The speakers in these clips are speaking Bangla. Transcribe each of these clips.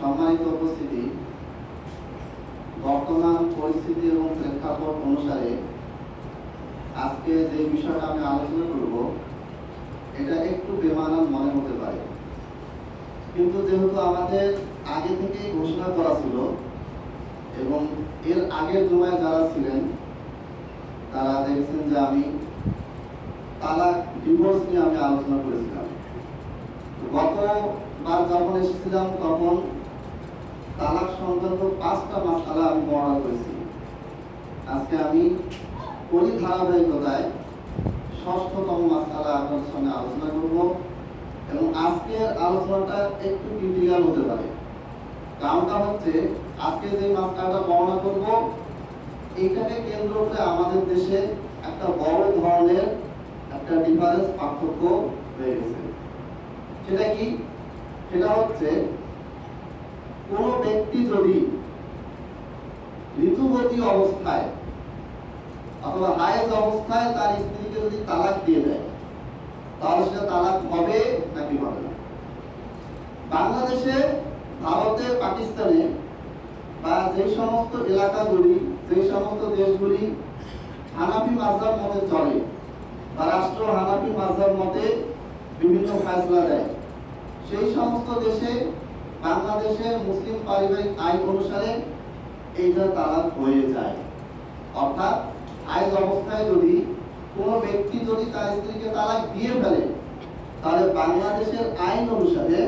সম্মানিত উপস্থিতি, বর্তমান পরিস্থিতি এবং প্রেক্ষাপট অনুসারে আজকে যে বিষয়টা আমি আলোচনা করব এটা একটু বেমানান মনে হতে পারে, কিন্তু যেহেতু আমাদের আগে থেকেই ঘোষণা করা ছিল এবং এর আগের জুমায় যারা ছিলেন তারা দেখছেন যে আমি তালাক ডিভোর্স নিয়ে আমি আলোচনা করেছিলাম। গতবার যখন এসেছিলাম তখন তালাক সংক্রান্ত 5টা মাসআলা আমি বর্ণনা করেছি। আজকে আমি ওই ধারাবাহিকতায় 6ষ্ঠতম মাসআলা আপনাদের সঙ্গে আলোচনা করব এবং আজকের আলোচনাটা একটু ক্রিটিক্যাল হতে পারে। কারণটা হচ্ছে আজকে যে মাসআলাটা বর্ণনা করব এইটাকে কেন্দ্র করে আমাদের দেশে একটা বড় ধরনের একটা ডিফারেন্স পার্থক্য হয়ে গেছে। সেটা কি? সেটা হচ্ছে কোন ব্যক্তি যদি ঋতুবতী অবস্থায় অথবা হায়েজ অবস্থায় তার স্ত্রীকে যদি তালাক দিয়ে দেয়, তাহলে সেটা তালাক হবে নাকি হবে না। বাংলাদেশে, ভারতে, পাকিস্তানে বা যে সমস্ত এলাকাগুলি, যে সমস্ত দেশগুলি হানাফি মাযহাব মতে চলে বা রাষ্ট্র হানাফি মাযহাব মতে বিভিন্ন ফয়সালা দেয়, সেই সমস্ত দেশে বাংলাদেশে মুসলিম পারিবারিক আইন অনুসারে এইটা তালাক হয়ে যায়। অর্থাৎ হায়েজ অবস্থায় যদি কোনো ব্যক্তি যদি তার স্ত্রীকে তালাক দিয়ে ফেলে, তাহলে বাংলাদেশের আইন অনুসারে,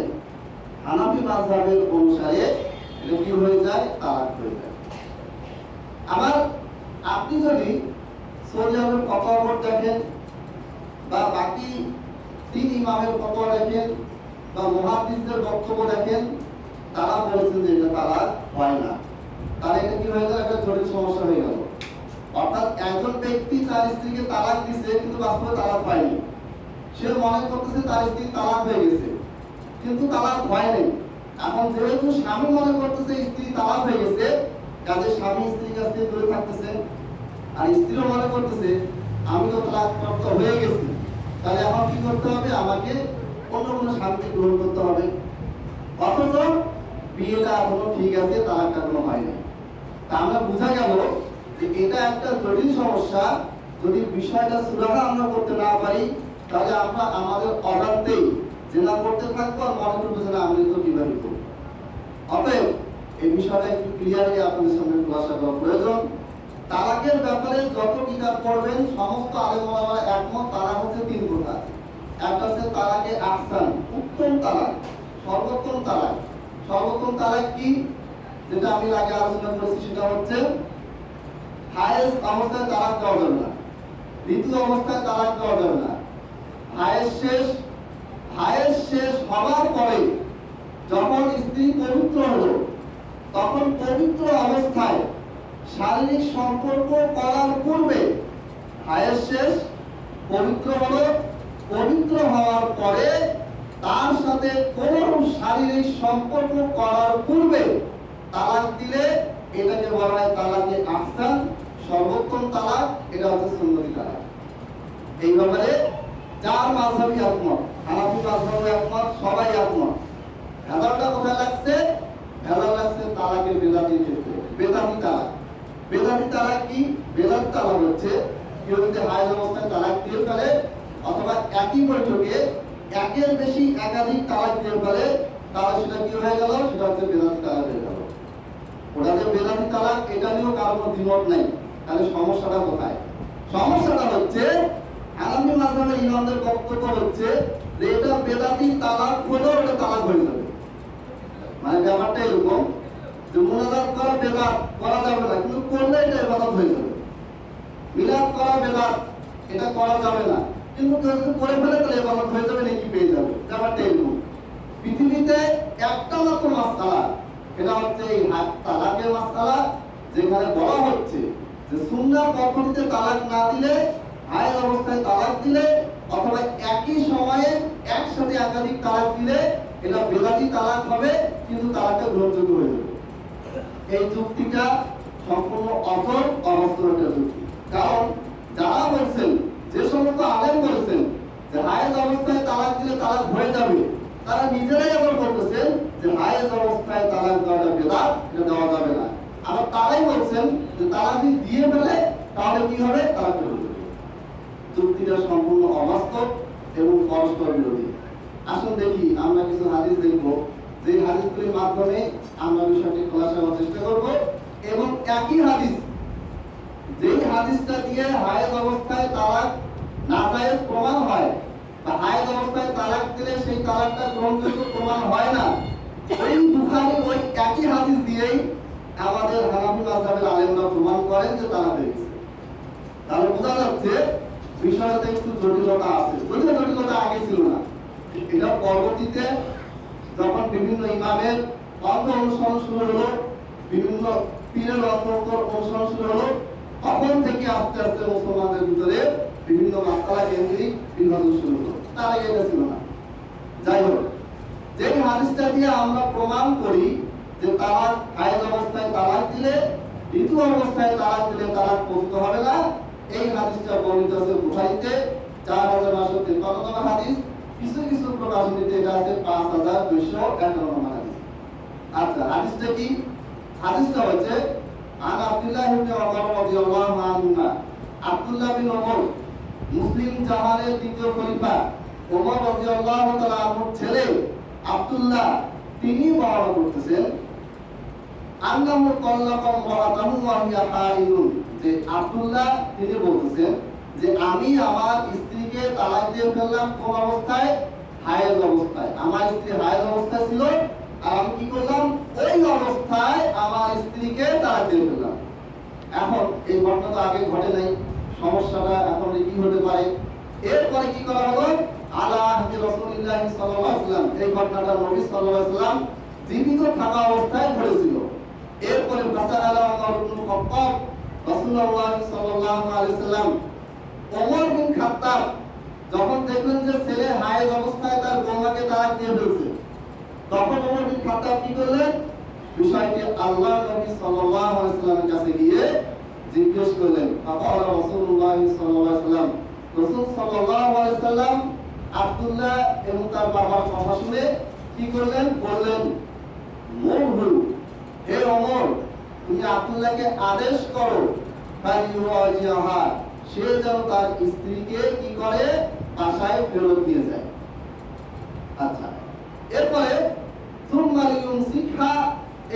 হানাফি মাযহাবের অনুসারে এটা কি হয়ে যায়? তালাক হয়ে যায়। আবার আপনি যদি সৌদি আরবের ফতোয়া দেখেন বা বাকি 3 ইমামের ফতোয়া দেখেন বা মুহাদ্দিসদের বক্তব্য দেখেন, তারা বলেছেন যে এটা তালাক হয় না। তাহলে এটা কি হয়ে গেল? একটা জটিল সমস্যা হয়ে গেল। অর্থাৎ একজন ব্যক্তি তার স্ত্রীকে তালাক দিয়েছে কিন্তু বাস্তবে তালাক হয়নি। সে মনে করতেছে তার স্ত্রী তালাক হয়ে গেছে, কিন্তু তালাক হয়নি। এখন যেহেতু স্বামী মনে করতেছে স্ত্রী তালাক হয়ে গেছে, কাজে স্বামী স্ত্রীর কাছ থেকে দূরে থাকতেছে, আর স্ত্রীও মনে করতেছে আমি তো তালাক প্রাপ্ত হয়ে গেছি, তাহলে এখন কি করতে হবে? আমাকে অন্য কোনো স্বামীকে গ্রহণ করতে হবে। অথচ বিয়েটা এখনো ঠিক আছে, তালাকটা এখনো হয়নি। তা আমরা বোঝা গেল যে এটা একটা জটিল সমস্যা। যদি বিষয়টা সুরাহা আমরা করতে না পারি, তাহলে আমরা আমাদের অজান্তেই জেনা করতে থাকবো আর মনে করবো যে আমি তো বিবাহিত। অতএব এই বিষয়টা একটু ক্লিয়ারলি আপনাদের সামনে খোলাসা করা প্রয়োজন। তালাকের ব্যাপারে যত কিতাব পড়বেন সমস্ত আলেম ওলামারা একমত, তালাক হচ্ছে 3 প্রকার। একটা হচ্ছে তালাকে আহসান, উত্তম তালাক, সর্বোত্তম তালাক। সর্বোত্তম তালাক কি? যেটা আমি আগে আলোচনা করেছি, সেটা হচ্ছে হায়েজ অবস্থায় তালাক দেওয়া যাবে না, ঋতু অবস্থায় তালাক দেওয়া যাবে না। হায়েজ শেষ হওয়ার পরে যখন স্ত্রী পবিত্র হলো, তখন পবিত্র অবস্থায় শারীরিক সম্পর্ক করার পূর্বে, হায়েজ শেষ, পবিত্র হলো, পবিত্র হওয়ার পরে তার সাথে কোনো শারীরিক সম্পর্ক করার পূর্বে তালাক দিলে এটাকে বলা হয় তালাকে আহসান, সর্বোত্তম তালাক। এটা হচ্ছে সুন্নতি তালাক। এই ব্যাপারে যার মাযহাবই একমত, হানাফি মাযহাবও একমত, সবাই একমত। ভেদালটা কোথায় লাগছে? ভেদাল লাগছে তালাকের বেদাতির ক্ষেত্রে। বেদাতি তালাক। বেদাতি তালাক কি? বেদাতি তালাক হচ্ছে কেউ যদি হায়েজ অবস্থায় তালাক দিয়ে ফেলে অথবা একই বৈঠকে একের বেশি একাধিক তালাক দিয়ে ফেলে, তাহলে সেটা কি হয়ে গেল? সেটা হচ্ছে বেদাতি তালাক হয়ে গেল। ওটা যে বেদাতি তালাক, এটা নিয়েও কারো কোনো দ্বিমত নাই। তাহলে সমস্যাটা কোথায়? সমস্যাটা হচ্ছে হানাফি মাযহাবের ইমামদের বক্তব্য হচ্ছে যে এটা বেদাতি তালাক হলেও এটা তালাক হয়ে যাবে। মানে ব্যাপারটা এরকম যে মুনাজাত করা বেদাত করা যাবে না, কিন্তু করলে এটা ইবাদত হয়ে যাবে। মিলাদ করা বেদাত, এটা করা যাবে না, কিন্তু কেউ যদি করে ফেলে তাহলে ইবাদত হয়ে যাবে, নাকি পেয়ে যাবে। ব্যাপারটা এরকম। পৃথিবীতে একটা মাত্র মাসআলা, এটা হচ্ছে এই তালাকের মাসআলা, যেখানে বলা হচ্ছে যে সুন্নাহ পদ্ধতিতে তালাক না দিলে, হায়েজ অবস্থায় তালাক দিলে অথবা একই সময়ে একসাথে একাধিক তালাক দিলে এটা বেদাতি তালাক হবে, কিন্তু তালাকটা গ্রহণযোগ্য হয়ে যাবে। এই যুক্তিটা সম্পূর্ণ অচল, অবাস্তব একটা যুক্তি। কারণ যারা বলছেন, যে সমস্ত আলেম বলছেন যে হায়েজ অবস্থায় তালাক দিলে তালাক হয়ে যাবে, তারা নিজেরাই আবার বলতেছেন যে হায়েজ অবস্থায় তালাক দেওয়াটা বেদাত, এটা দেওয়া যাবে না। আবার তারাই বলছেন যে তালাক দিয়ে ফেলে তাহলে কি হবে? তালাক হয়ে যাবে। যুক্তিটা সম্পূর্ণ অবাস্তব এবং পরস্পর বিরোধী। আসুন দেখি, আমরা কিছু হাদিস দেখব, যে হাদিসগুলির মাধ্যমে আমরা বিষয়টি খোলাসা করার চেষ্টা করব। এবং একই হাদিস, যেই হাদিসটা দিয়ে হায়েজ অবস্থায় তালাক নাজায়েজ প্রমাণ হয় বা হায়েজ অবস্থায় তালাক দিলে সেই তালাকটা গ্রহণযোগ্য প্রমাণ হয় না, ওই বুখারীর ওই একই হাদিস দিয়েই আমাদের হানাফি মাযহাবের আলেমরা প্রমাণ করেন যে তালাক হয়ে গেছে। তাহলে বোঝা যাচ্ছে বিষয়টাতে একটু জটিলতা আছে। যদিও জটিলতা আগে ছিল না, এটা পরবর্তীতে যখন বিভিন্ন ইমামের অন্ধ অনুসরণ শুরু হলো, বিভিন্ন পীরের অন্তর অনুসরণ শুরু হলো, আস্তে আস্তে মুসলমানদের ভিতরে বিভিন্ন মাসালা কেন্দ্রিক বিভাজন শুরু হলো। তার আগে এটা ছিল না। যাই হোক, যে হাদিসটা দিয়ে আমরা প্রমাণ করি যে তালাক হায়েজ অবস্থায় তালাক দিলে, ঋতু অবস্থায় তালাক দিলে তালাক পতিত হবে না, এই হাদিসটা বর্ণিত আছে বুখারীতে 4553 নম্বর হাদিস। কিছু কিছু প্রকাশনীতে এটা আছে 5251 নম্বর হাদিস। আচ্ছা, হাদিসটা কি? হাদিসটা হচ্ছে আন আব্দুল্লাহ ইবনে ওমর রাদিয়াল্লাহু আনহুমা, আব্দুল্লাহ বিন ওমর মুসলিম জামানের দ্বিতীয় খলিফা ওমর রাদিয়াল্লাহু তাআলা আনহুর ছেলে আব্দুল্লাহ তিনি বর্ণনা করতেছেন আন্নাহু তাল্লাকা ইমরাতাহু ওয়া হিয়া হাইদুন, যে আব্দুল্লাহ তিনি বলতেছেন যে আমি আমার স্ত্রীকে তালাক দিয়ে ফেললাম কোন অবস্থায়? হায়েজ অবস্থায়। আমার স্ত্রী হায়েজ অবস্থায় ছিল আর আমি কি করলাম? ওই অবস্থায় আমার স্ত্রীকে তালাক দিয়ে ফেললাম। এখন এই ঘটনা তো আগে ঘটে নাই, সমস্যাটা এখন কি হতে পারে? এরপরে কি করা হলো? আলা হাজি রাসূলুল্লাহ সাল্লাল্লাহু আলাইহি ওয়াসাল্লাম, এই ঘটনাটা নবী সাল্লাল্লাহু আলাইহি ওয়াসাল্লাম জীবিত থাকা অবস্থায় ঘটেছিল। এরপরে ফাসাআলা ওমর ইবনে খাত্তাব রাসূলুল্লাহ সাল্লাল্লাহু আলাইহি ওয়াসাল্লাম, ওমর বিন খাত্তাব যখন দেখলেন যে ছেলে হায়েজ অবস্থায় তার বউকে তালাক দিয়ে ফেলছে, তখন ওমর বিন খাত্তাব কি করলেন? বিষয়টি আল্লাহর নবী সাল্লাল্লাহু আলাইহি ওয়াসাল্লামের কাছে গিয়ে জিজ্ঞেস করলেন। ফাকালা রাসূলুল্লাহ সাল্লাল্লাহু আলাইহি ওয়াসাল্লাম, রাসূল সাল্লাল্লাহু আলাইহি ওয়াসাল্লাম আব্দুল্লাহ এবং তার বাবার কথা শুনে কি করলেন? বললেন, মুরহু, হে ওমর, তুমি আব্দুল্লাহকে আদেশ করো ফালিওয়াজিহা, সে যেন তার স্ত্রীকে কি করে? বাসায় ফেরত নিয়ে যায়। আচ্ছা, এরপরে সুম্মা লিয়ুমসিকহা,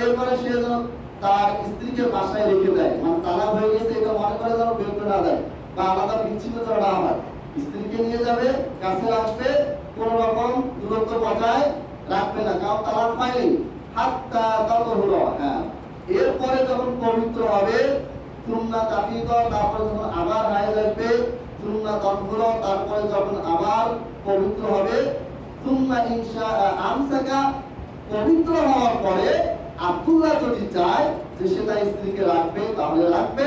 এরপরে সে যেন তার স্ত্রীকে বাসায় রেখে দেয়, মানে তালাক হয়ে গেছে এটা মনে করে যেন বের করে না দেয় বা আলাদা বিচ্ছিন্ন যেন না হয়। স্ত্রীকে নিয়ে যাবে, কাছে রাখবে, কোন রকম দূরত্ব বজায় রাখবে না, কারণ তালাক হয়নি। হাত্তা তাতহুরা, হ্যাঁ, এরপরে যখন পবিত্র হবে, সুন্নাহ তাফিদ, তারপরে যখন আবার হায়েজ আসবে, সুন্নাহ তাতহুরা, তারপরে যখন আবার পবিত্র হবে, সুন্নাহ ইনশা আমসাকা, পবিত্র হওয়ার পরে আব্দুল্লাহ যদি চায় যে সে তার স্ত্রীকে রাখবে তাহলে রাখবে,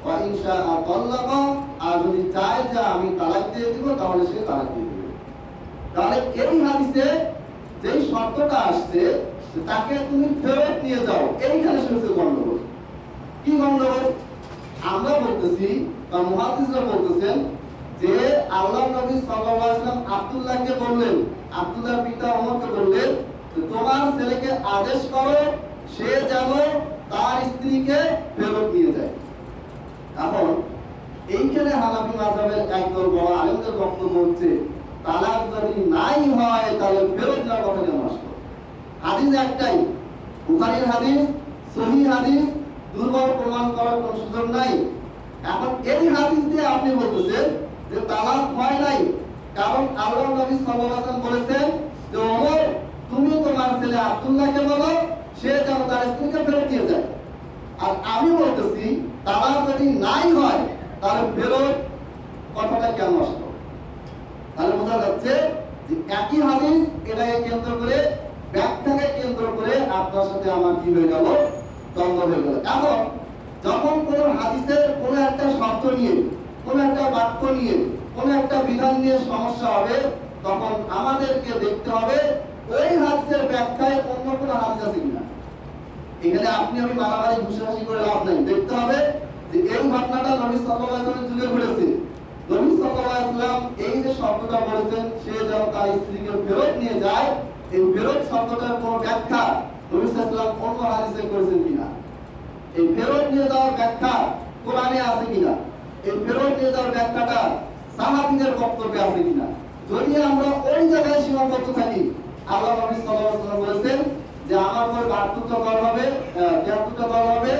ওয়া ইনশা তাল্লাকা, আর যদি চায় যে আমি তালাক দিয়ে দিব তাহলে সে তালাক দিয়ে দিবে। তাহলে এই হাদিসে যেই শর্তটা আসছে তাকে তুমি ফেরত নিয়ে যাও, এইখানে শুনছে গন্ডগোল। কি গন্ডগোল? আমরা বলতেছি বা মুহাদ্দিসরা বলতেছেন যে আল্লাহর নবী সাল্লাল্লাহু আলাইহি ওয়াসাল্লাম আব্দুল্লাহকে বললেন, আব্দুল্লাহর পিতা ওমরকে বললেন, তোমার ছেলেকে আদেশ করো সে যেন তার স্ত্রীকে ফেরত নিয়ে যায়। এখন এইখানে হানাফি মাযহাবের একদল বড় আলেমদের বক্তব্য হচ্ছে তালাক যদি নাই হয় তাহলে ফেরত নেওয়ার কথা কেন আসলো? হাদিস একটাই, বুখারীর হাদিস, সহিহ হাদিস, দুর্বল প্রমাণ করার কোনো সুযোগ নাই। এখন এই হাদিস দিয়ে আপনি বলতেছেন যে তালাক হয় নাই, কারণ আল্লাহর নবী সাল্লাল্লাহু আলাইহি ওয়াসাল্লাম বলেছেন যে ওমর, তুমি তোমার ছেলে আব্দুল্লাহকে বলো সে যেন তার স্ত্রীকে ফেরত দিয়ে যায়। আর আমি বলতেছি তালাক যদি নাই হয় তাহলে ফেরত কথাটা কেন আসলো? তাহলে বোঝা যাচ্ছে যে একই হাদিস, এটাকে কেন্দ্র করে, ব্যাখ্যাকে কেন্দ্র করে আপনার সাথে আমার কি হয়ে গেল? দ্বন্দ্ব হয়ে গেল। এখন যখন কোন হাদিসের কোন একটা শব্দ নিয়ে, কোন একটা বাক্য নিয়ে, কোন একটা বিধান নিয়ে সমস্যা হবে, তখন আমাদেরকে দেখতে হবে ওই হাদিসের ব্যাখ্যায় অন্য কোনো হাদিস আছে কিনা। এখানে আপনি আমি মারামারি ঘুষাঘুষি করে লাভ নাই, দেখতে হবে যে এই ঘটনাটা নবী সাল্লাল্লাহু আলাইহি ওয়াসাল্লাম যুগে ঘটেছে। নবী সাল্লাল্লাহু আলাইহি ওয়াসাল্লাম এই যে শব্দটা বলেছেন সে যেন তার স্ত্রীকে ফেরত নিয়ে যায়, এই ফেরত শব্দটার কোনো ব্যাখ্যা নবী সাল্লাল্লাহু আলাইহি ওয়াসাল্লাম অন্য হাদিসে করেছেন কিনা, এই ফেরত নিয়ে যাওয়ার ব্যাখ্যা কোরআনে আছে কিনা, এই ফেরত নিয়ে যাওয়ার ব্যাখ্যাটা সাহাবীদের বক্তব্যে আছে কিনা। যদি আমরা ওই জায়গায় সীমাবদ্ধ থাকি, আল্লাহ নবী সাল্লাল্লাহু আলাইহি ওয়াসাল্লাম বলেছেন যে আমার পর 72টা দল হবে, 73টা দল হবে,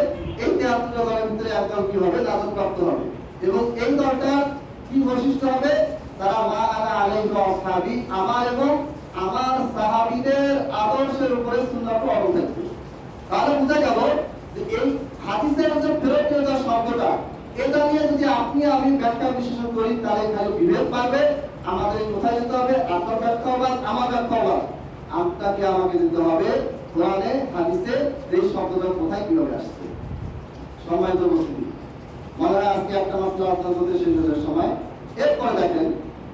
এই 73টা দলের ভিতরে একদল কি হবে? নাজাতপ্রাপ্ত হবে। এবং এই দলটার কি বৈশিষ্ট্য হবে? তারা মা আনা আলাইহি ওয়া আসহাবি, আমার এবং আমার সাহাবীদের আদর্শের উপরে সুন্নাত অটল থাকবে। তাহলে বোঝা গেল যে এই হাদিসের যে ফেরত নিয়ে যাওয়ার শব্দটা, এটা নিয়ে যদি আপনি আমি ব্যাখ্যা বিশ্লেষণ করি তাহলে খালি বিভেদ পাবে। আমাদের কোথায় যেতে হবে? আপনার ব্যাখ্যা হবে, আমার ব্যাখ্যা হবে, আপনাকে আমাকে দিতে হবে কোরআনে হাদিসে এই শব্দটা কোথায় কিভাবে আসছে। সম্মানিত উপস্থিতি, মনে হয় আজকে আজকে একটা মাসলা আলোচনা করতে শেষের সময়। এরপরে দেখেন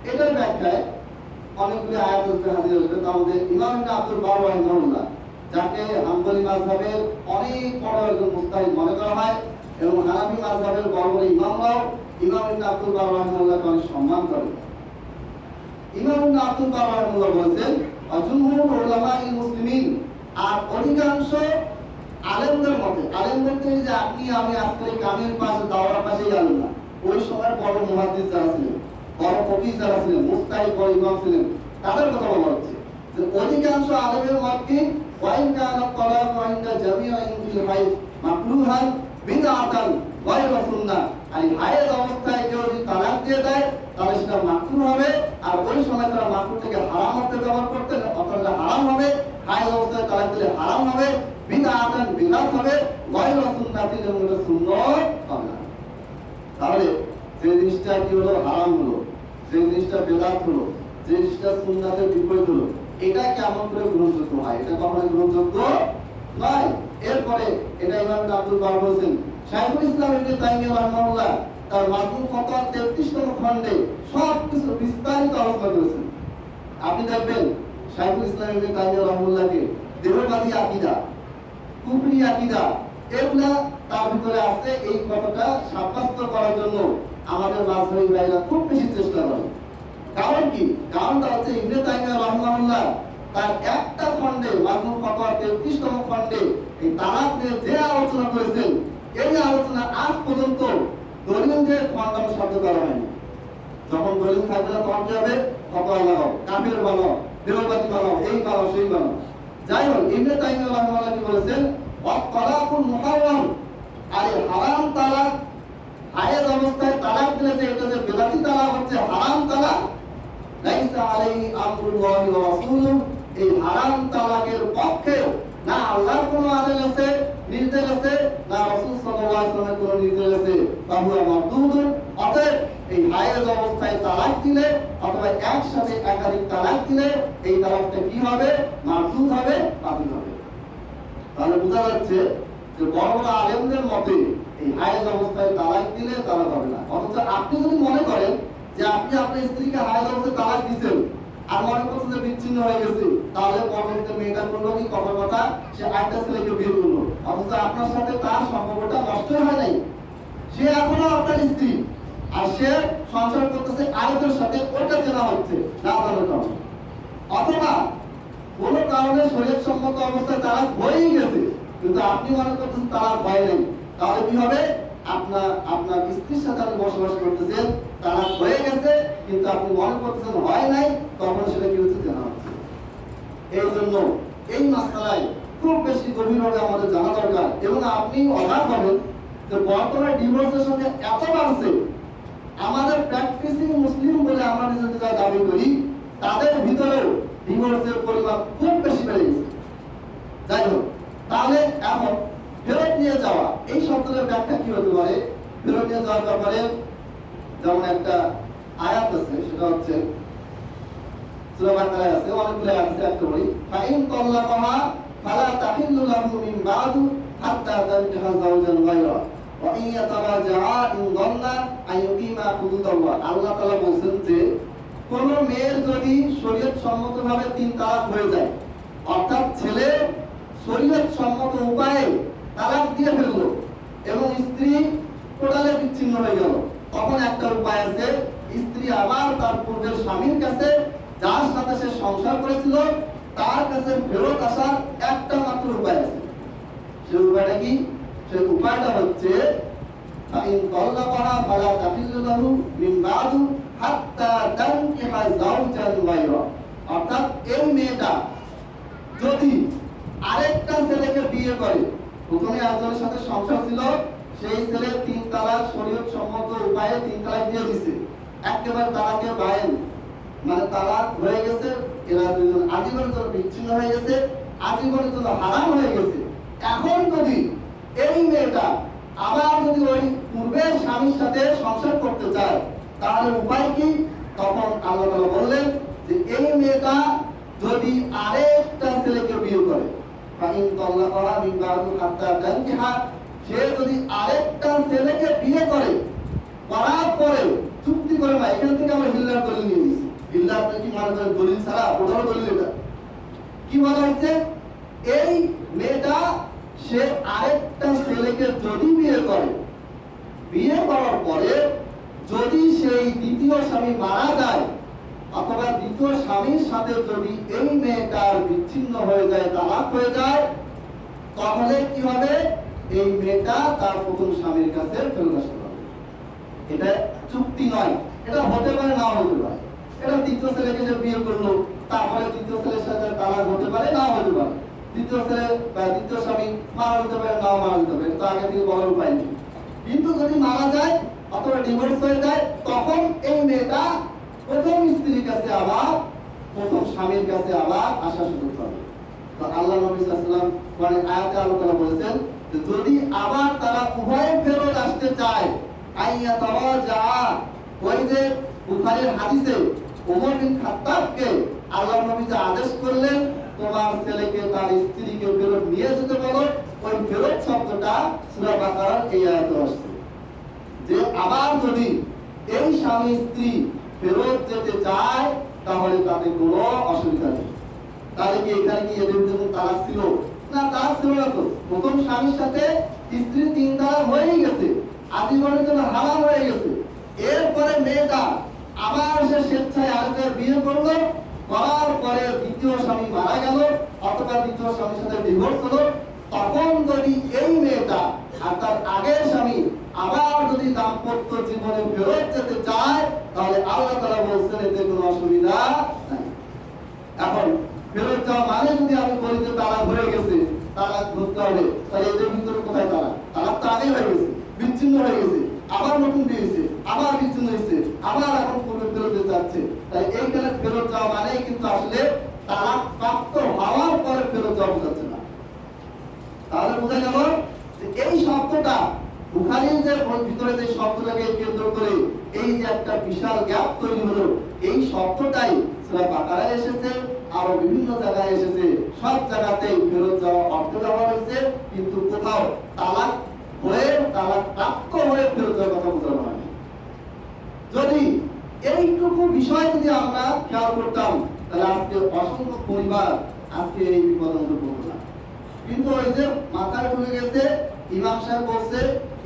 এটার ব্যাখ্যায় অনেকগুলি আয়াত আসবে, হাদিস আসবে। তার মধ্যে ইমাম ইবনে আব্দুল বার রাহিমাহুল্লাহ, যাকে হাম্বলি মাযহাবের অনেক বড় একজন মুজতাহিদ মনে করা হয় এবং হানাফি মাযহাবের বড় বড় ইমামরাও ইমাম ইবনে আব্দুল বার রাহিমাহুল্লাহকে অনেক সম্মান করেন। ইমাম ইবনে আব্দুল বার রাহিমাহুল্লাহ বলেছেন, জুমহুর উলামায়ে মুসলিমিন, আর অধিকাংশ আলেমদের মতে, আলেম বলতে যে আপনি আমি আজকের কামের পাশে দাওয়ার পাশেই আলেম না, ওই সময় বড় মুহাদ্দিস যারা ছিলেন, বড় ফকিহ যারা ছিলেন, মুজতাহিদ বড় ইমাম ছিলেন, তাদের কথা বলা হচ্ছে যে অধিকাংশ আলেমের মতে ওয়াইন কানা তালাক ওয়াইনদা জামিআইন ফিল হাইদ মাকরুহান বিদআতান গায়রা সুন্নাহ। আর হায়েজ অবস্থায় কেউ যদি তালাক দিয়ে দেয় তাহলে সেটা মাকরুহ হবে, আর ওই সময় তারা মাকরুহ থেকে হারাম অর্থে ব্যবহার করতেন, অর্থাৎ হারাম হবে। হায়েজ অবস্থায় তালাক দিলে হারাম হবে, বিদআতান বিদআত হবে, গায়রা সুন্নাতিন এবং এটা সুন্নাত হবে না। তাহলে যে জিনিসটা কি হলো, হারাম হলো, যে জিনিসটা বিদআত হলো, যে জিনিসটা সুন্নাতের বিপরীত হলো, এটা কেমন করে গ্রহণযোগ্য হয়? এটা কখনোই গ্রহণযোগ্য নয়। এরপরে এটা ইমাম আব্দুল বার বলেছেন, শাইখুল ইসলাম ইবনে তাইমিয়া রাহিমাহুল্লাহ তার মাজমু ফতোয়া 33তম খণ্ডে সবকিছু বিস্তারিত আলোচনা করেছেন। আপনি দেখবেন শাইখুল ইসলাম ইবনে তাইমিয়া রাহিমাহুল্লাহকে দেহবাদী আকীদা, কুফরি আকীদা, এগুলা তার ভিতরে আছে। এই কথাটা সাব্যস্ত করার জন্য আমাদের মাযহাবী ভাইরা খুব বেশি চেষ্টা করে। কারণ কি? কারণটা হচ্ছে ইবনে তাইমিয়া রাহিমাহুল্লাহ তার একটা খণ্ডে, মাজমু ফতোয়া 33তম খণ্ডে এই তালাক নিয়ে যে আলোচনা করেছেন, এই আলোচনা আজ পর্যন্ত দলিল দিয়ে খণ্ডন শব্দ করা হয়নি। যখন দলিল থাকবে না তখন কি হবে? ফতোয়া লাগাও, কাফির বানাও, দেহবাদী বানাও, এই বানাও সেই বানাও। যাই হোক, ইবনে তাইমিয়া রাহিমাহুল্লাহ কি বলেছেন, ওয়াত তালাকুল মুহাররাম, আর হারাম তালাক, হায়েজ অবস্থায় তালাক দিলে যে এটা যে বেদাতি তালাক হচ্ছে হারাম তালাক, লাইসা আলাইহি আমরুল্লাহি ওয়া রাসূলুহু, এই হারাম তালাকের পক্ষে না আল্লাহর কোনো আদেশ আছে, নির্দেশ আছে, না রাসূল সাল্লাল্লাহু আলাইহি ওয়াসাল্লামের কোনো নির্দেশ আছে, ফাহুয়া মারদুদুন। অতএব এই হায়েজ অবস্থায় তালাক দিলে অথবা একসাথে একাধিক তালাক দিলে এই তালাকটা কি হবে? মারদুদ হবে, বাতিল হবে। তাহলে বোঝা যাচ্ছে যে বড় বড় আলেমদের মতে এই হায়েজ অবস্থায় তালাক দিলে তালাক হবে না। অথচ আপনি যদি মনে করেন যে আপনি আপনার স্ত্রীকে হায়েজ অবস্থায় তালাক দিয়েছেন আর মনে করছেন যে বিচ্ছিন্ন হয়ে গেছে, তাহলে পরবর্তীতে মেয়েটা করলো কি, কথা কথা সে আরেকটা ছেলেকে বিয়ে করলো, অথচ আপনার সাথে তার সম্পর্কটা নষ্ট হয় নাই, সে এখনো আপনার স্ত্রী, আর সে সংসার করতেছে আরেকজনের সাথে, ওটা চেনা হচ্ছে না জানার কারণে। অথবা কোনো কারণে শরীর সম্মত অবস্থায় তালাক হয়েই গেছে, কিন্তু আপনি মনে করতেছেন তালাক হয় নাই, তাহলে কি হবে? আপনার স্ত্রীর সাথে আপনি বসবাস করতেছেন, তালাক হয়ে গেছে, কিন্তু আপনি মনে করতেছেন হয় নাই, তখন সেটা কি হচ্ছে? জানা হচ্ছে। এই জন্য এই মাসআলায় খুব বেশি গভীরভাবে আমাদের জানা দরকার। এবং আপনি অবাক হবেন যে বর্তমানে ডিভোর্সের সঙ্গে এত বাড়ছে, আমাদের প্র্যাকটিসিং মুসলিম বলে আমরা নিজেদের দাবি করি, তাদের ভিতরেও ডিভোর্সের পরিমাণ খুব বেশি বেড়ে গেছে। যাই হোক, তাহলে এখন ফেরত নিয়ে যাওয়া, এই শব্দের ব্যাখ্যা কি হতে পারে? ফেরত নিয়ে যাওয়ার ব্যাপারে যেমন একটা আয়াত আছে, সেটা হচ্ছে সূরা বাকারায় আছে, অনেকগুলো আয়াত আছে, একটা বলি, ফাইন তাল্লাকাহা ফালা তাহিল্লু লাহু মিন বাদু হাত্তা তানকিহা যাওজান গায়রা ওয়া ইন ইয়াতারাজাআ ইন যান্না আন ইউকিমা হুদুদাল্লাহ। আল্লাহ তাআলা বলেন যে কোন মেয়ের যদি শরীয়ত সম্মতভাবে তিন তালাক হয়ে যায়, অর্থাৎ ছেলে শরীয়ত সম্মত উপায়ে তালাক দিয়ে ফেললো এবং স্ত্রী টোটালে বিচ্ছিন্ন হয়ে গেল, তখন একটা উপায় আছে, স্ত্রী আবার তার পূর্বের স্বামীর কাছে, যার সাথে সে সংসার করেছিল, তার কাছে ফেরত আসার একটা মাত্র উপায় আছে। সেই উপায়টা কি? সেই উপায়টা হচ্ছে ফাইন তাল্লাকাহা ফালা তাহিল্লু লাহু মিন বাদু হাত্তা তানকিহা যাওজান গায়রা। অর্থাৎ এই মেয়েটা যদি আরেকটা ছেলেকে বিয়ে করে, প্রথমে একজনের সাথে সংসার ছিল, সেই ছেলে তিন তালাক শরীয়ত সম্মত উপায়ে তিন তালাক দিয়ে দিছে, একেবারে তালাকের বায়েন, মানে তালাক হয়ে গেছে, এরা দুজন আজীবনের জন্য বিচ্ছিন্ন হয়ে গেছে, আজীবনের জন্য হারাম হয়ে গেছে। এখন যদি এই মেয়েটা আবার যদি ওই পূর্বের স্বামীর সাথে সংসার করতে চায়, তাহলে উপায় কি? তখন আল্লাহ তাআলা বললেন যে এই মেয়েটা যদি আরেকটা ছেলেকে বিয়ে করে, ফাইন তাল্লাকাহা মিন বাদু হাত্তা তানকিহা, সে যদি আরেকটা ছেলেকে বিয়ে করে, এগুলো আপনি কি মনে করেন দলিল ছাড়া? প্রধান দলিল এটা। কি বলা হচ্ছে? এই মেয়েটা সে আরেকটা ছেলেকে যদি বিয়ে করে, বিয়ে করার পরে যদি সেই দ্বিতীয় স্বামী মারা যায় অথবা দ্বিতীয় স্বামীর সাথে যদি এই মেয়েটার বিচ্ছিন্ন হয়ে যায়, তালাক হয়ে যায়, তাহলে কি হবে? এই মেয়েটা তার প্রথম স্বামীর কাছে ফেরত আসতে হবে। এটা চুক্তি নয়, এটা হতে পারে নাও হতে পারে। এটা দ্বিতীয় ছেলেকে যে বিয়ে করলো, তারপরে দ্বিতীয় ছেলের সাথে তালাক হতে পারে, নাও হতে পারে। দ্বিতীয় ছেলে বা দ্বিতীয় স্বামী মারা যেতে পারে, নাও মারা যেতে পারে, তো আগে থেকে বলার উপায় নেই। কিন্তু যদি মারা যায় অথবা ডিভোর্স হয়ে যায়, তখন এই মেয়েটা প্রথম স্ত্রীর কাছে আবার, প্রথম স্বামীর কাছে আবার আসা সুযোগ পাবে। তো আল্লাহ নবী সাল্লাল্লাহু আলাইহি ওয়াসাল্লাম মানে আয়াতে আল্লাহ বলেছেন যে যদি আবার তারা উভয়ে ফেরত আসতে চায়, আইয়া তাওয়াজা, ওই যে বুখারীর হাদিসে ওমর বিন খাত্তাবকে আল্লাহ নবী যে আদেশ করলেন তোমার ছেলেকে তার স্ত্রীকে ফেরত নিয়ে যেতে বলো, ওই ফেরত শব্দটা সূরা বাকারার এই আয়াতে আসছে যে আবার যদি এই স্বামী স্ত্রী ফেরত যেতে চায় তাহলে তাতে কোনো অসুবিধা নেই। তাহলে কি এখানে কি এদের জন্য তালাক ছিল? না, তালাক ছিল না। তো প্রথম স্বামীর সাথে স্ত্রী 3 তালাক হয়েই গেছে, আজীবনের জন্য হারাম হয়ে গেছে। এরপরে মেয়েটা আবার সে স্বেচ্ছায় আরেকটা বিয়ে করলো, করার পরে দ্বিতীয় স্বামী মারা গেল অথবা দ্বিতীয় স্বামীর সাথে ডিভোর্স হলো, তখন যদি এই মেয়েটা আর তার আগের স্বামী আবার যদি দাম্পত্য জীবনে ফেরত যেতে চায়, তাহলে আল্লাহ তাআলা বলছেন এতে কোনো অসুবিধা নাই। এখন ফেরত যাওয়া মানে যদি আমি বলি যে তালাক হয়ে গেছে, তালাক ধরতে হবে, তাহলে এদের ভিতরে কোথায় তালাক? তালাক তো আগেই হয়ে গেছে, বিচ্ছিন্ন হয়ে গেছে, আবার নতুন বিয়ে হয়েছে, আবার বিচ্ছিন্ন হয়েছে, আবার এখন পূর্বে ফেরত যেতে যাচ্ছে। তাই এইখানে ফেরত যাওয়া মানে কিন্তু আসলে তালাক প্রাপ্ত হওয়ার পরে ফেরত যাওয়া বোঝাচ্ছে না। তাহলে বোঝা গেল যে এই শব্দটা বুখারীর যে ভিতরে যে শব্দটাকে কেন্দ্র করে এই যে একটা বিশাল গ্যাপ তৈরি হলো, এই শব্দটাই সূরা বাকারায় এসেছে, আরো বিভিন্ন জায়গায় এসেছে। সব জায়গাতেই ফেরত যাওয়া অর্থ ব্যবহার হয়েছে, কিন্তু কোথাও তালাক হয়ে, তালাক প্রাপ্ত হয়ে ফেরত যাওয়ার কথা বোঝানো হয়নি। যদি এইটুকু বিষয় যদি আমরা খেয়াল করতাম, তাহলে আজকে অসংখ্য পরিবার আজকে এই বিপদের মধ্যে পড়তো না। কিন্তু ওই যে মাথায় ঢুকে গেছে, ইমাম সাহেব বলছে,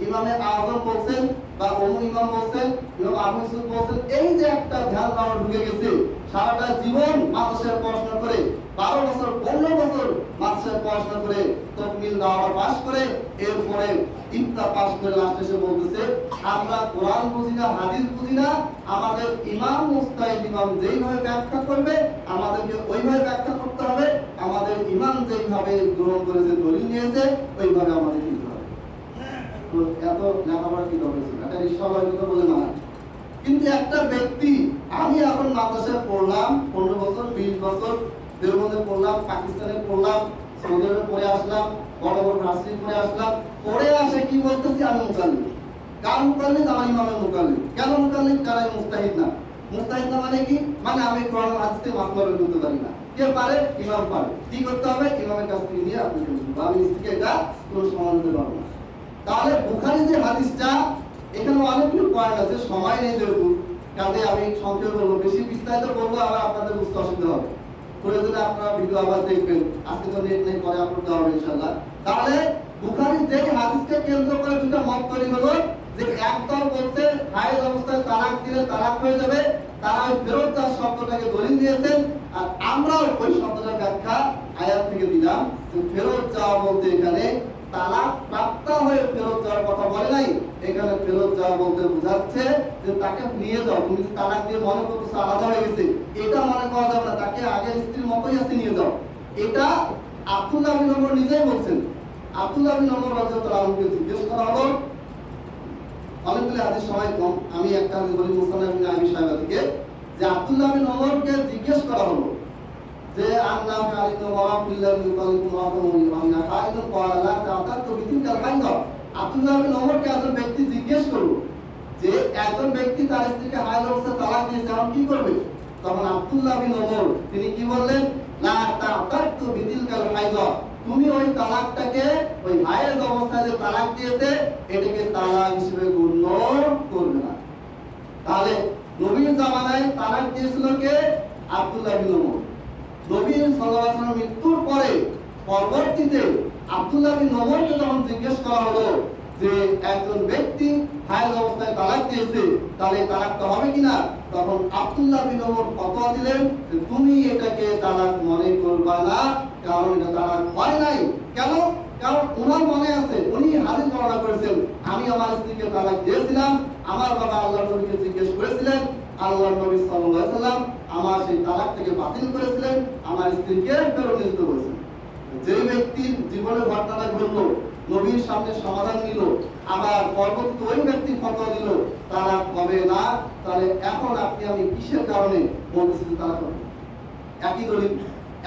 ইমামে আযম বলছেন বা অমুক ইমাম বলছেন, ইমাম আবু ইউসুফ বলছেন, এই যে একটা ধ্যান ধারণা ঢুকে গেছে। সারাটা জীবন মাদ্রাসায় পড়াশোনা করে, 12 বছর 15 বছর মাদ্রাসায় পড়াশোনা করে তাকমিল দাওয়া পাস করে, এরপরে ইফতা পাস করে লাস্টে এসে বলতেছে আমরা কোরআন বুঝি না, হাদিস বুঝি না, আমাদের ইমাম মুস্তাহিদ ইমাম যেইভাবে ব্যাখ্যা করবে আমাদেরকে ওইভাবে ব্যাখ্যা করতে হবে, আমাদের ইমাম যেইভাবে গ্রহণ করেছে, দলিল নিয়েছে, ওইভাবে আমাদের নিতে হবে। তো এত লেখাপড়া কি দরকার ছিল? এটা রিসালাত বলে না। কিন্তু একটা ব্যক্তি, আমি এখন মাদ্রাসায় পড়লাম 15 বছর 20 বছর, দেওবন্দে পড়লাম, পাকিস্তানে পড়লাম, সৌদি আরবে পড়ে আসলাম, বড় বড় ভার্সিটি পড়ে আসলাম, পড়ে আসে কি বলতেছি আমি মুকাল্লিদ। কার মুকাল্লিদ? আমার ইমামের মুকাল্লিদ। কেন মুকাল্লিদ? কারণ মুস্তাহিদ না। মুস্তাহিদ না মানে কি? মানে আমি কোরআন হাদিস থেকে মাসলা বের করতে পারি না। কে পারে? ইমাম পারে। কি করতে হবে? ইমামের কাছ থেকে নিয়ে আপনি বুঝবেন। আমি থেকে এটা কোনো সমান হতে পারবো না। তাহলে বুখারী যে হাদিসটা, এখানে অনেকগুলো পয়েন্ট আছে, সময় নেই যেহেতু, কাজে আমি সংক্ষেপে বলবো, বেশি বিস্তারিত বলবো আবার আপনাদের বুঝতে অসুবিধা হবে। প্রয়োজনে আপনারা ভিডিও আবার দেখবেন, আজকে তো নেট নেই, পরে আপলোড দেওয়া হবে ইনশাআল্লাহ। তাহলে বুখারীর যে হাদিসকে কেন্দ্র করে দুটো মত তৈরি হলো যে একদল বলছে হায়েজ অবস্থায় তালাক দিলে তালাক হয়ে যাবে, তারা ওই ফেরত যাওয়ার শব্দটাকে দলিল দিয়েছেন, আর আমরাও ওই শব্দটার ব্যাখ্যা আয়াত থেকে দিলাম যে ফেরত যাওয়া বলতে এখানে তালাক প্রাপ্ত হয়ে ফেরত যাওয়ার কথা বলে নাই। এখানে ফেরত যাওয়া বলতে বোঝাচ্ছে যে তাকে নিয়ে যাও, তুমি তালাক দিয়ে মনে করতেছো আলাদা হয়ে গেছে, এটা মনে করা যাবে না, তাকে আগের স্ত্রীর মতোই আছে, নিয়ে যাও। এটা আব্দুল্লাহ বিন ওমর নিজেই বলছেন। আব্দুল্লাহ বিন ওমর রাদিয়াল্লাহু আনহুকে জিজ্ঞেস করা হলো, অনেকগুলো হাদিস সময় কম, আমি একটা হাদিস বলি মুসনাদ ইবনে আবি শাইবা থেকে, যে আব্দুল্লাহ বিন ওমরকে জিজ্ঞেস করা হলো যে আন্না কারিনু ওয়া বিল্লাহি কালিকু ওয়া আমিনা কাইদু ক্বালা লা তাতাতু বিতিলকাল হাইদা। আব্দুল্লাহ বিন ওমরকে একজন ব্যক্তি জিজ্ঞেস করলো যে একজন ব্যক্তি তার স্ত্রীকে হায়েজ অবস্থায় তালাক দিয়েছে, এখন কি করবে? তখন আব্দুল্লাহ বিন ওমর তিনি কি বললেন? লা তাতাতু বিতিলকাল হাইদা, তুমি ওই তালাকটাকে, ওই হায়েজ অবস্থায় যে তালাক দিয়েছে এটাকে তালাক হিসেবে গণ্য করবে না। তাহলে নবীর জামানায় তালাক দিয়েছিল কে? আব্দুল্লাহ বিন ওমর। নবী সাল্লাল্লাহু আলাইহি ওয়াসাল্লাম মৃত্যুর পরে পরবর্তীতে আব্দুল্লাহ বিন ওমরকে যখন জিজ্ঞেস করা হলো যে একজন ব্যক্তি হায়েজ অবস্থায় তালাক দিয়েছে, তাহলে তালাকটা হবে কিনা, তখন আব্দুল্লাহ বিন ওমর ফতোয়া দিলেন যে তুমি এটাকে তালাক মনে করবা না, কারণ এটা তালাক হয় নাই। কেন? কারণ ওনার মনে আছে, উনি হাদিস বর্ণনা করেছেন, আমি আমার স্ত্রীকে তালাক দিয়েছিলাম, আমার বাবা আল্লাহর নবীকে জিজ্ঞেস করেছিলেন, আল্লাহর নবী সাল্লাল্লাহু আলাইহি ওয়াসাল্লাম আমার সেই তালাকটাকে বাতিল করেছিলেন, আমার স্ত্রীকে ফেরত করেছেন। যে ব্যক্তির জীবনের ঘটনাটা ঘটলো, নবীর সামনে সমাধান নিল, আবার পরবর্তী ওই ব্যক্তি ফতোয়া দিল তালাক হবে না, তাহলে এখন আপনি আমি কিসের কারণে বলতেছি তালাক হবে? একই দলিল,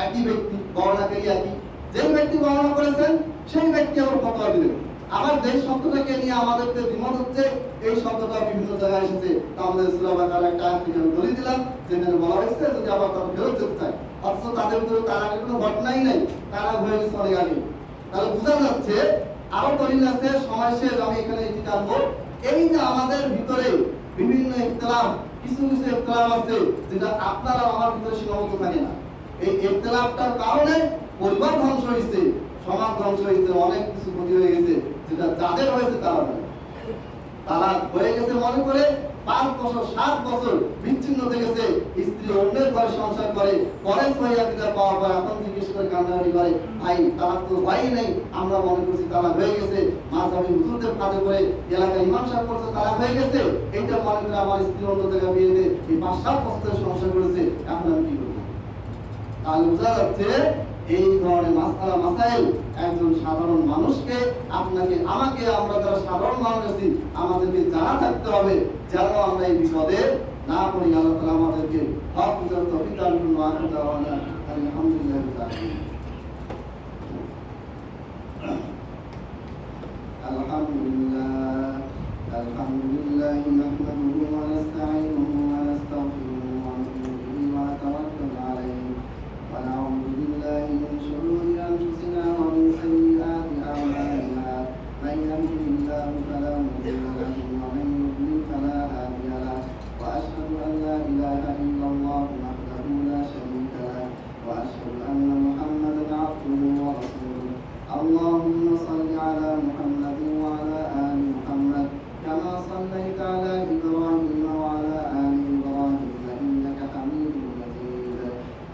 একই ব্যক্তি, বর্ণনাকারী একই, যে ব্যক্তি বর্ণনা করেছেন সেই ব্যক্তি আবার ফতোয়া দিলেন। আবার যে শব্দটাকে নিয়ে আমাদেরকে দ্বিমত হচ্ছে, এই শব্দটা বিভিন্ন জায়গায় এসেছে। আমাদের সূরা বাকারার একটা আয়াত থেকে আমি দলিল দিলাম, যেখানে বলা হয়েছে যদি আবার তারা ফেরত যেতে চায়, অথচ তাদের ভিতরে তালাকের কোনো ঘটনাই নাই, তালাক হয়ে গেছে অনেক আগে। তাহলে বোঝা যাচ্ছে আরো দলিল আছে। সময় শেষ, আমি এখানে এটি টানবো। এই যে আমাদের ভিতরে বিভিন্ন ইখতিলাফ, কিছু কিছু ইখতিলাফ আছে যেটা আপনার আর আমার ভিতরে সীমাবদ্ধ থাকে না। এই ইখতিলাফটার কারণে পরিবার ধ্বংস হয়েছে, সমাজ ধ্বংস হয়েছে, অনেক কিছু ক্ষতি হয়ে গেছে, যেটা যাদের হয়েছে তারা তালাক হয়ে গেছে মনে করে 5 বছর 7 বছর বিচ্ছিন্ন থেকেছে, স্ত্রী অন্যের ঘরে সংসার করে, পরে সহিয়া বিচার পাওয়ার পর এখন জিজ্ঞেস করে কান্নাকাটি করে, ভাই তালাক তো হয়ই নাই, আমরা মনে করছি তালাক হয়ে গেছে, মাঝহাবি হুজুরদের ফাঁদে করে এলাকায় ইমাম সাহেব করছে তালাক হয়ে গেছে, এইটা মনে করে আমার স্ত্রী অন্য জায়গায় বিয়ে দিয়ে এই 5-7 বছরের সংসার করেছে, এখন আমি কি করবো? তাহলে বোঝা যাচ্ছে এই ধরনের মাসআলা মাসাইল একজন সাধারণ মানুষকে, আপনাকে আমাকে, আমরা যারা সাধারণ মানুষ আছি আমাদেরকে জানা থাকতে হবে, যেন আমরা এই বিপদে না পড়ি। আল্লাহ তাআলা আমাদেরকে হক বুঝার তৌফিক দান করুন। আলহামদুলিল্লাহ। আলহামদুলিল্লাহ আলহামদুলিল্লাহ নাহমাদুহু ওয়া নাস্তাঈনুহু ওয়া নাস্তাগফিরুহু ওয়া নাতুবু ইলাইহি ওয়া নাতাওয়াক্কালু আলাইহি ওয়া নাউযু বিল্লাহি মিন শুরুরি আনফুসিনা ওয়া মিন সাইয়্যাতি আ'মালিনা মান yahdihillahu fala mudilla lahu wa man yudlil fala hadiya lahu wa ashhadu an la ilaha illallah wahdahu la sharika lahu wa ashhadu anna Muhammadan 'abduhu wa rasuluhu. اللهم صل على محمد وعلى آل محمد كما صليت على إبراهيم وعلى آل إبراهيم إنك حميد مجيد.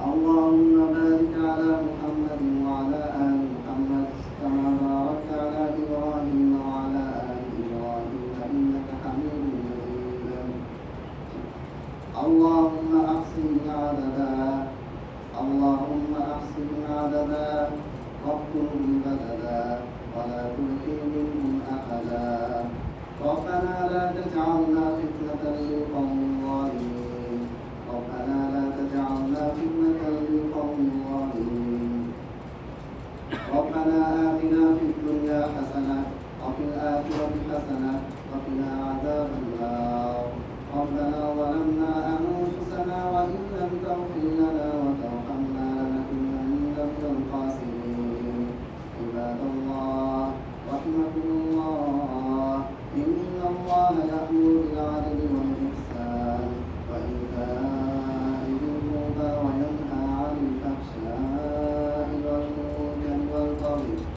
اللهم بارك على محمد وعلى آل محمد كما باركت على إبراهيم وعلى آل إبراهيم إنك حميد مجيد. اللهم أحصنا عددا، اللهم أحصنا عددا واكتبهم بددا ولا تلقي منهم أحدا. ربنا لا تجعل